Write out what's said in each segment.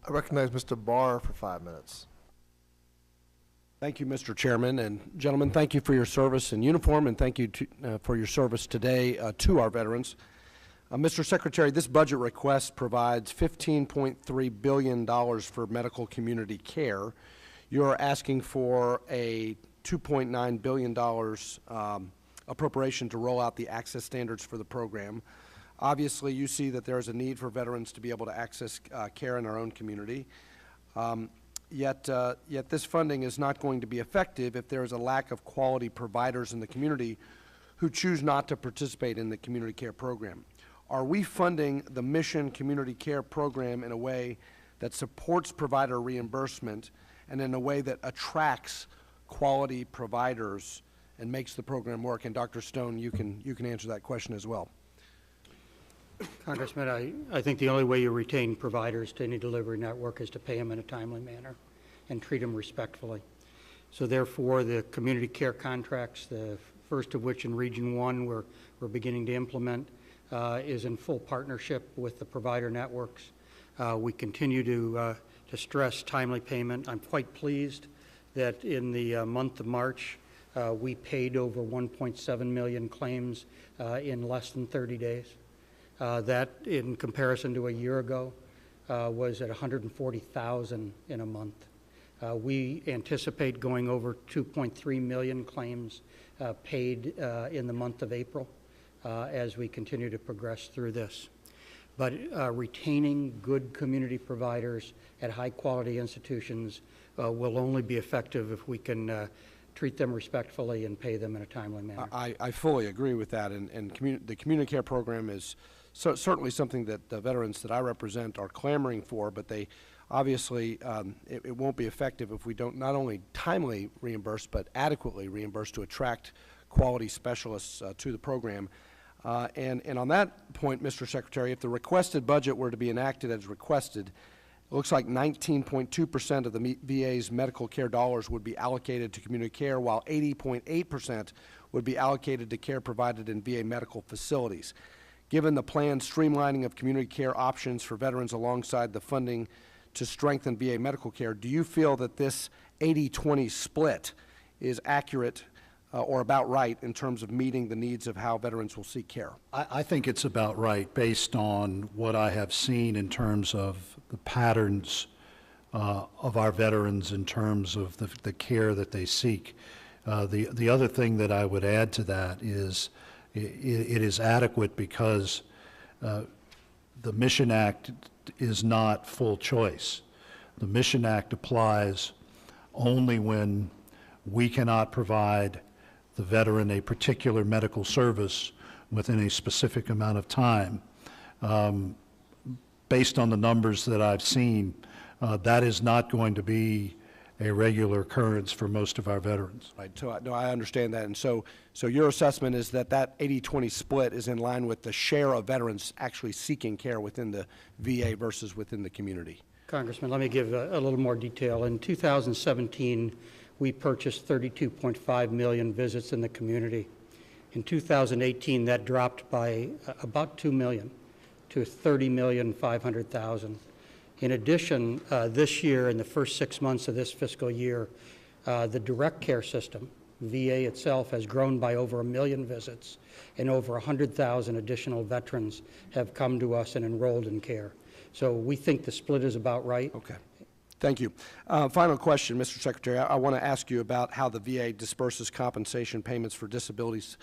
I recognize Mr. Barr for 5 minutes. Thank you, Mr. Chairman. And gentlemen, thank you for your service in uniform, and thank you for your service today to our veterans. Mr. Secretary, this budget request provides $15.3 billion for medical community care. You're asking for a $2.9 billion appropriation to roll out the access standards for the program. Obviously, you see that there is a need for veterans to be able to access care in our own community. Yet this funding is not going to be effective if there is a lack of quality providers in the community who choose not to participate in the community care program. Are we funding the Mission Community Care Program in a way that supports provider reimbursement and in a way that attracts quality providers and makes the program work? And Dr. Stone, you can answer that question as well. Congressman, I think the only way you retain providers to any delivery network is to pay them in a timely manner and treat them respectfully. So therefore, the community care contracts, the first of which in Region 1 we're beginning to implement, is in full partnership with the provider networks. We continue to stress timely payment. I'm quite pleased that in the month of March, we paid over 1.7 million claims in less than 30 days. That, in comparison to a year ago, was at 140,000 in a month. We anticipate going over 2.3 million claims paid in the month of April as we continue to progress through this. But retaining good community providers at high-quality institutions will only be effective if we can treat them respectfully and pay them in a timely manner. I fully agree with that, and the community care program is certainly something that the veterans that I represent are clamoring for, but they obviously it won't be effective if we don't not only timely reimburse but adequately reimburse to attract quality specialists to the program. And on that point, Mr. Secretary, if the requested budget were to be enacted as requested, it looks like 19.2% of the VA's medical care dollars would be allocated to community care, while 80.8% would be allocated to care provided in VA medical facilities. Given the planned streamlining of community care options for veterans alongside the funding to strengthen VA medical care, do you feel that this 80-20 split is accurate or about right in terms of meeting the needs of how veterans will seek care? I think it's about right based on what I have seen in terms of the patterns of our veterans in terms of the care that they seek. The other thing that I would add to that is it is adequate because the Mission Act is not full choice. The Mission Act applies only when we cannot provide the veteran a particular medical service within a specific amount of time. Based on the numbers that I've seen, that is not going to be a regular occurrence for most of our veterans. Right. So, no, I understand that. And so your assessment is that that 80-20 split is in line with the share of veterans actually seeking care within the VA versus within the community. Congressman, let me give a little more detail. In 2017, we purchased 32.5 million visits in the community. In 2018, that dropped by about 2 million to 30,500,000. In addition, this year, in the first 6 months of this fiscal year, the direct care system, VA itself, has grown by over 1 million visits, and over 100,000 additional veterans have come to us and enrolled in care. So we think the split is about right. Okay. Thank you. Final question, Mr. Secretary. I want to ask you about how the VA disperses compensation payments for disabilities,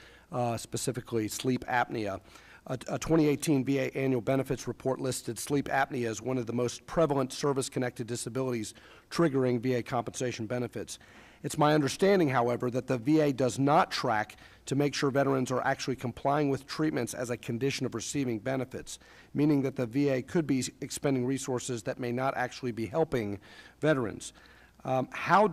specifically sleep apnea. A 2018 VA annual benefits report listed sleep apnea as one of the most prevalent service-connected disabilities triggering VA compensation benefits. It's my understanding, however, that the VA does not track to make sure veterans are actually complying with treatments as a condition of receiving benefits, meaning that the VA could be expending resources that may not actually be helping veterans. How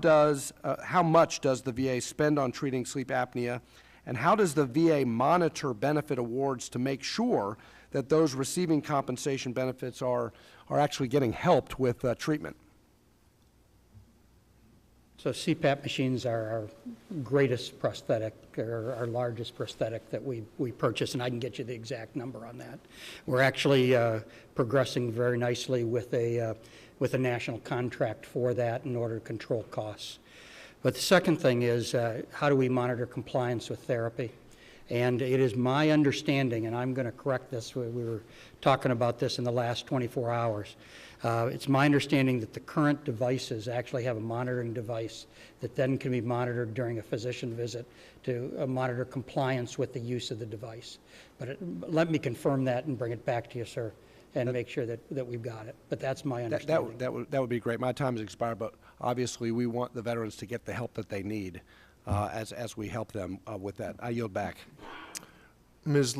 much does the VA spend on treating sleep apnea, and how does the VA monitor benefit awards to make sure that those receiving compensation benefits are actually getting helped with treatment? So CPAP machines are our greatest prosthetic, or our largest prosthetic that we purchase, and I can get you the exact number on that. We're actually progressing very nicely with a national contract for that in order to control costs. But the second thing is, how do we monitor compliance with therapy? And it is my understanding, and I'm going to correct this, we were talking about this in the last 24 hours. It's my understanding that the current devices actually have a monitoring device that then can be monitored during a physician visit to monitor compliance with the use of the device. But let me confirm that and bring it back to you, sir, and make sure that we've got it. But that's my understanding. That would be great. My time has expired, but obviously we want the veterans to get the help that they need as we help them with that. I yield back. Ms.